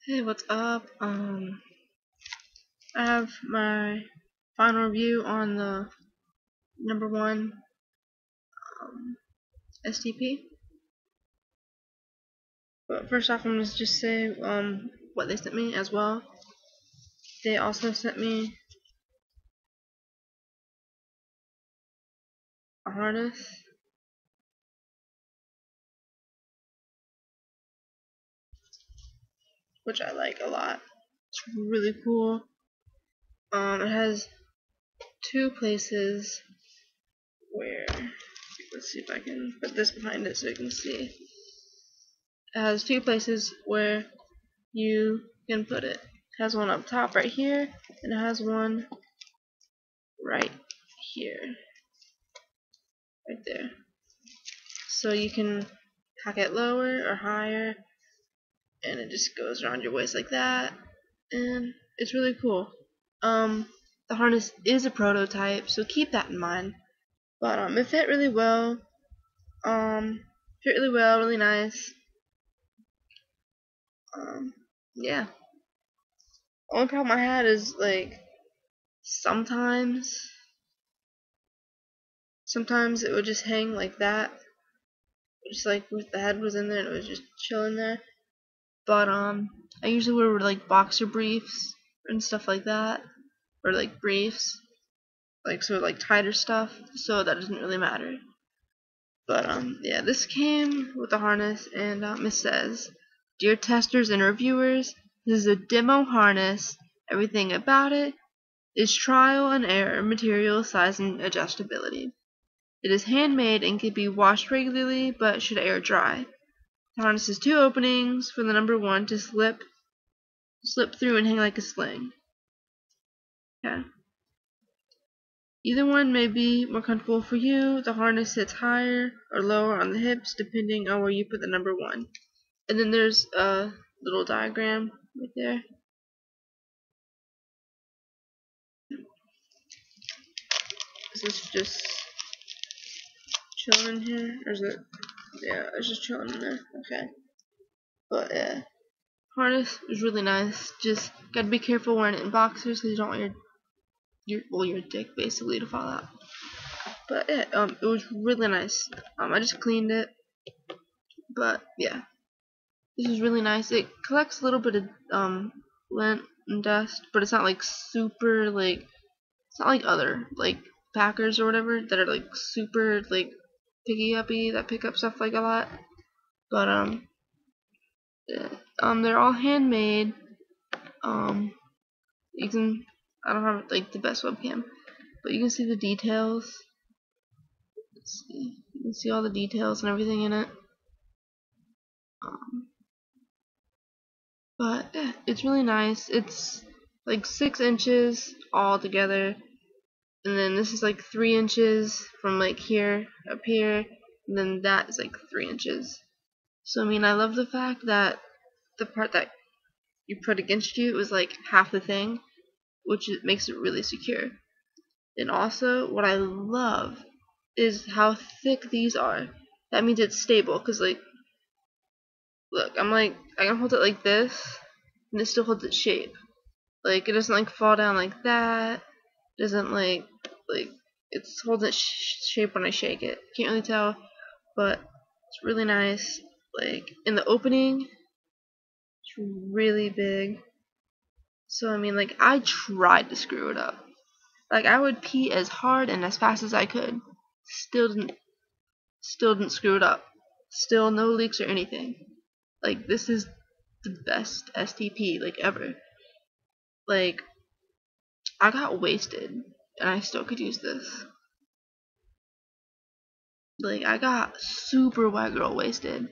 Hey, what's up? I have my final review on the number one STP. But first off, I'm gonna just say what they sent me as well. They also sent me a harness, which I like a lot. It's really cool. It has two places where, let's see if I can put this behind it so you can see. It has two places where you can put it. It has one up top right here, and it has one right here, right there. So you can pack it lower or higher, and it just goes around your waist like that, and it's really cool. The harness is a prototype, so keep that in mind. But it fit really well. Really nice. Yeah. The only problem I had is like sometimes it would just hang like that, just like with the head was in there and it was just chilling there. But I usually wear like boxer briefs and stuff like that, or like briefs, like so like tighter stuff, so that doesn't really matter. But yeah, this came with a harness, and it says, "Dear testers and reviewers, this is a demo harness. Everything about it is trial and error, material, size, and adjustability. It is handmade and can be washed regularly, but should air dry. The harness has two openings for the number one to slip through and hang like a sling. Okay. Either one may be more comfortable for you. The harness sits higher or lower on the hips depending on where you put the number one." And then there's a little diagram right there. Is this just chilling in here? Or is it? Yeah, it's just chilling in there. Okay. But yeah. Harness is really nice. Just gotta be careful wearing it in boxers because you don't want your dick basically to fall out. But yeah, it was really nice. I just cleaned it. But yeah. This is really nice. It collects a little bit of lint and dust, but it's not like super like it's not like other like packers or whatever that are like super like picky uppy that pick up stuff like a lot. But yeah. They're all handmade. You can I don't have like the best webcam, but you can see the details. Let's see. You can see all the details and everything in it. Um, but yeah, it's really nice. It's like 6 inches all together, and then this is like 3 inches from like here up here, and then that is like 3 inches. So I mean, I love the fact that the part that you put against you is like half the thing, which makes it really secure. And also, what I love is how thick these are. That means it's stable, because like, look, I can hold it like this, and it still holds its shape. Like, it doesn't like fall down like that. It doesn't like it's holding its shape when I shake it. Can't really tell, but it's really nice. Like, in the opening, it's really big. So I mean, like, I tried to screw it up. Like, I would pee as hard and as fast as I could. Still didn't screw it up. Still no leaks or anything. Like, this is the best STP like ever. Like, I got wasted and I still could use this. Like, I got super white girl wasted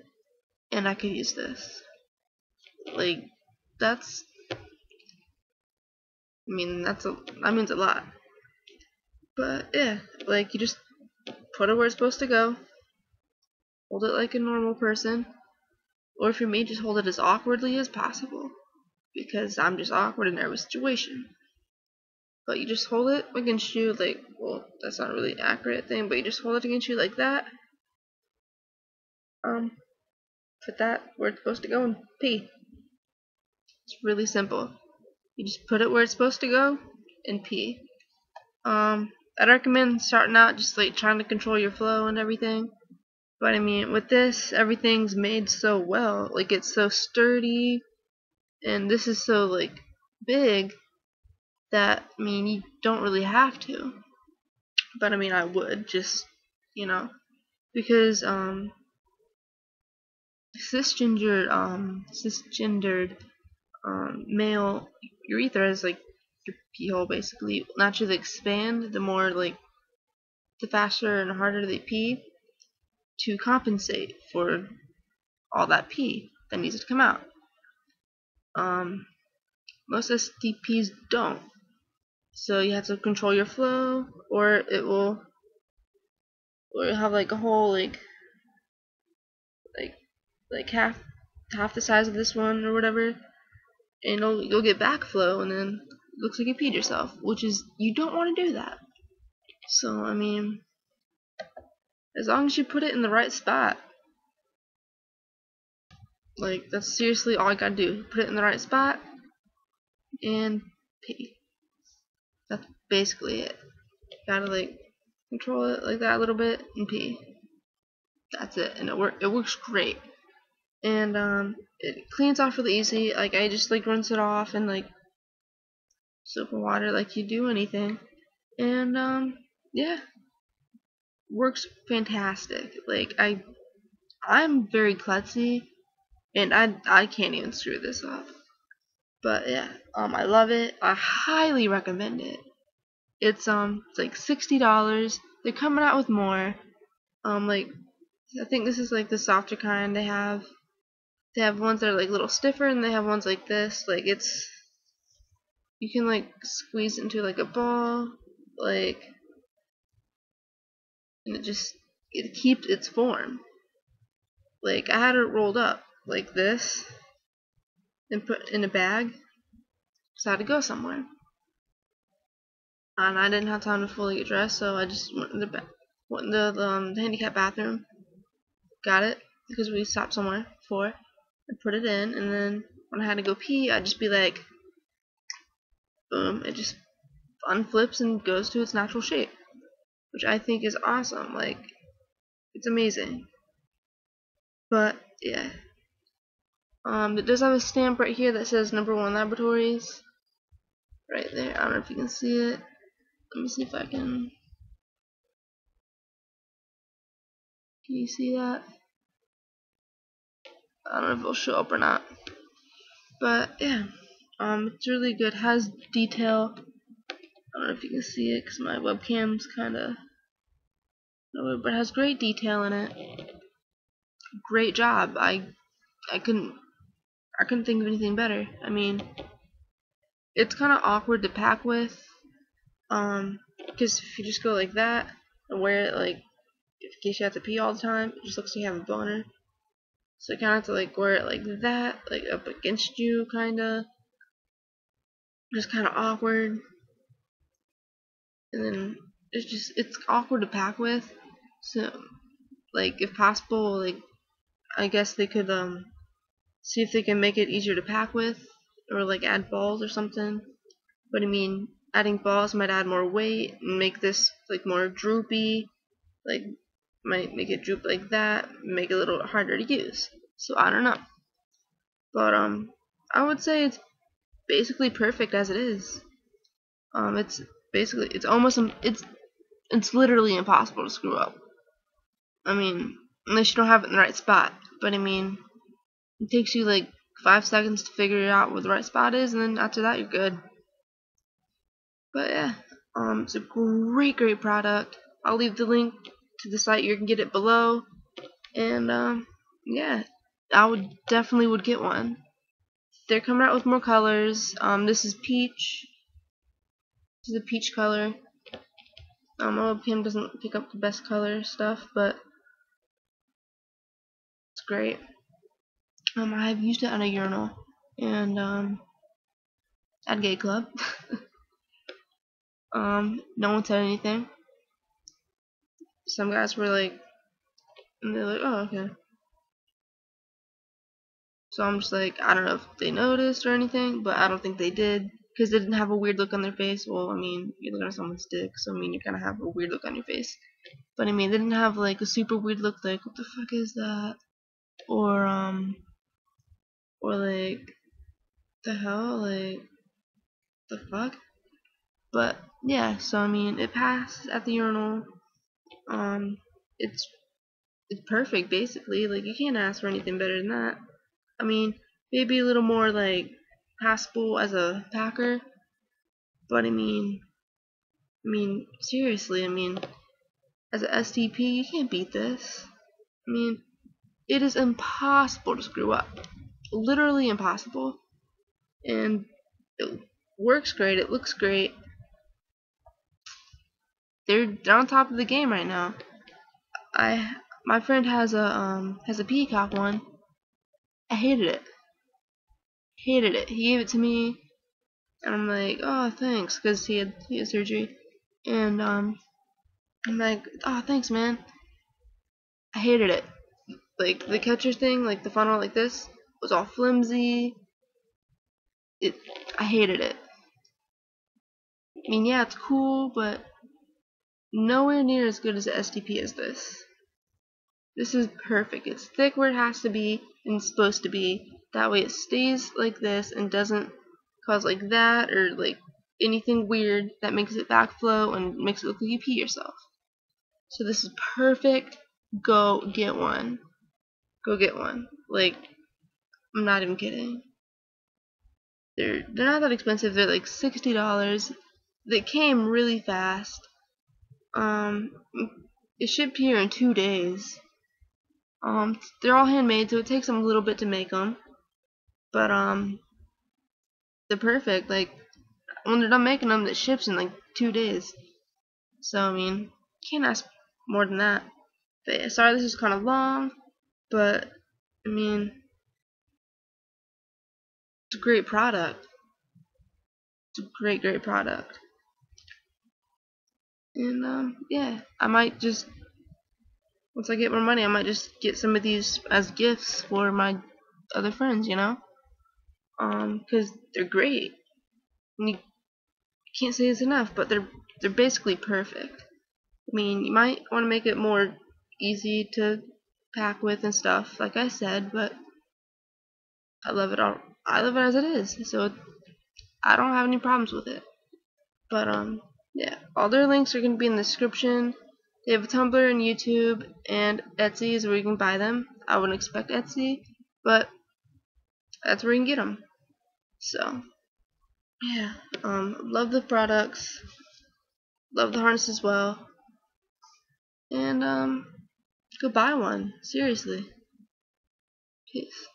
and I could use this. Like, that's I mean, that means a lot. But yeah, like, you just put it where it's supposed to go. Hold it like a normal person. Or if you're me, just hold it as awkwardly as possible. Because I'm just awkward in every situation. But you just hold it against you like, well, that's not really an accurate thing, but you just hold it against you like that. Put that where it's supposed to go and pee. really simple. You just put it where it's supposed to go and pee. I'd recommend starting out just like trying to control your flow and everything. But I mean, with this, everything's made so well. Like, it's so sturdy, and this is so like big that, I mean, you don't really have to. But I mean, I would just, because cisgendered male urethra is like your pee hole basically naturally expand the more like the faster and harder they pee to compensate for all that pee that needs to come out. Most STPs don't, so you have to control your flow, or you'll have like a hole like half the size of this one or whatever, and you'll get backflow, and then it looks like you peed yourself, which is, you don't want to do that. So I mean, as long as you put it in the right spot, like, that's seriously all I gotta do. Put it in the right spot and pee. That's basically it. Gotta like control it like that a little bit and pee. That's it, and it works great. And it cleans off really easy. Like, I just like rinse it off and like soap and water like you do anything. And yeah, works fantastic. Like, I'm very klutzy, and I can't even screw this up. But yeah, I love it. I highly recommend it. It's like $60. They're coming out with more. Like, I think this is like the softer kind they have. They have ones that are like a little stiffer, and they have ones like this. Like, you can like squeeze it into like a ball, like, and it keeps its form. Like, I had it rolled up like this and put in a bag, so I had to go somewhere. And I didn't have time to fully get dressed, so I just went in the handicap bathroom, got it, because we stopped somewhere before, and put it in, and then when I had to go pee, I'd just be like, boom, it just unflips and goes to its natural shape, which I think is awesome. Like, it's amazing. But yeah, it does have a stamp right here that says #1 Laboratories, right there. I don't know if you can see it. Let me see if I can. Can you see that? I don't know if it'll show up or not. But yeah, it's really good. It has detail. I don't know if you can see it because my webcam's kind of nowhere, but it has great detail in it. Great job. I couldn't think of anything better. I mean, it's kind of awkward to pack with, because if you just go like that and wear it like, in case you have to pee all the time, it just looks like you have a boner. So you kind of have to like wear it like that, like up against you, kinda. Just kind of awkward. And then it's awkward to pack with. So, like, if possible, like, I guess they could see if they can make it easier to pack with, or like add balls or something. But I mean, adding balls might add more weight and make this like more droopy, like might make it droop like that, make it a little harder to use. So I don't know. But I would say it's basically perfect as it is. It's literally impossible to screw up. I mean, unless you don't have it in the right spot. But I mean, it takes you like 5 seconds to figure out where the right spot is, and then after that, you're good. But yeah, it's a great product. I'll leave the link to the site. You can get it below. And yeah, I would definitely get one. They're coming out with more colors. This is peach. This is a peach color. My webcam doesn't pick up the best color stuff, but it's great. I've used it on a urinal and at gay club. No one said anything. Some guys were like, and they're like, oh, okay. So I'm just like, I don't know if they noticed or anything, but I don't think they did, because they didn't have a weird look on their face. Well, I mean, you're looking at someone's dick, so I mean, you're gonna have a weird look on your face. But I mean, they didn't have like a super weird look, like, what the fuck is that? Or like, the hell, like, the fuck? But yeah, so I mean, it passed at the urinal. It's perfect basically. Like, you can't ask for anything better than that. I mean, maybe a little more like passable as a packer, but I mean, seriously, I mean, as a STP, you can't beat this. I mean, it is impossible to screw up. Literally impossible. And it works great. It looks great. They're on top of the game right now. My friend has a Peacock one. I hated it. Hated it. He gave it to me, and I'm like, oh, thanks, because he had surgery, and I'm like, oh, thanks, man. I hated it. Like, the catcher thing, like the funnel like this, was all flimsy. I hated it. I mean, yeah, it's cool, but nowhere near as good as the STP as this. This is perfect. It's thick where it has to be and it's supposed to be. That way it stays like this and doesn't cause like that or like anything weird that makes it backflow and makes it look like you pee yourself. So this is perfect. Go get one. Go get one. Like, I'm not even kidding. They're not that expensive. They're like $60. They came really fast. It shipped here in 2 days. They're all handmade, so it takes them a little bit to make them. But they're perfect. Like, when they're done making them, it ships in like 2 days. So I mean, can't ask more than that. But yeah, sorry this is kind of long, but I mean, it's a great product. It's a great product. And yeah, I might just, once I get more money, I might just get some of these as gifts for my other friends, you know? Because they're great. And you can't say this enough, but they're basically perfect. I mean, you might want to make it more easy to pack with and stuff, like I said, but I love it all. I love it as it is, so I don't have any problems with it. But yeah, all their links are gonna be in the description. They have a Tumblr and YouTube, and Etsy is where you can buy them. I wouldn't expect Etsy, but that's where you can get them. So yeah, love the products, love the harness as well, and go buy one. Seriously, peace.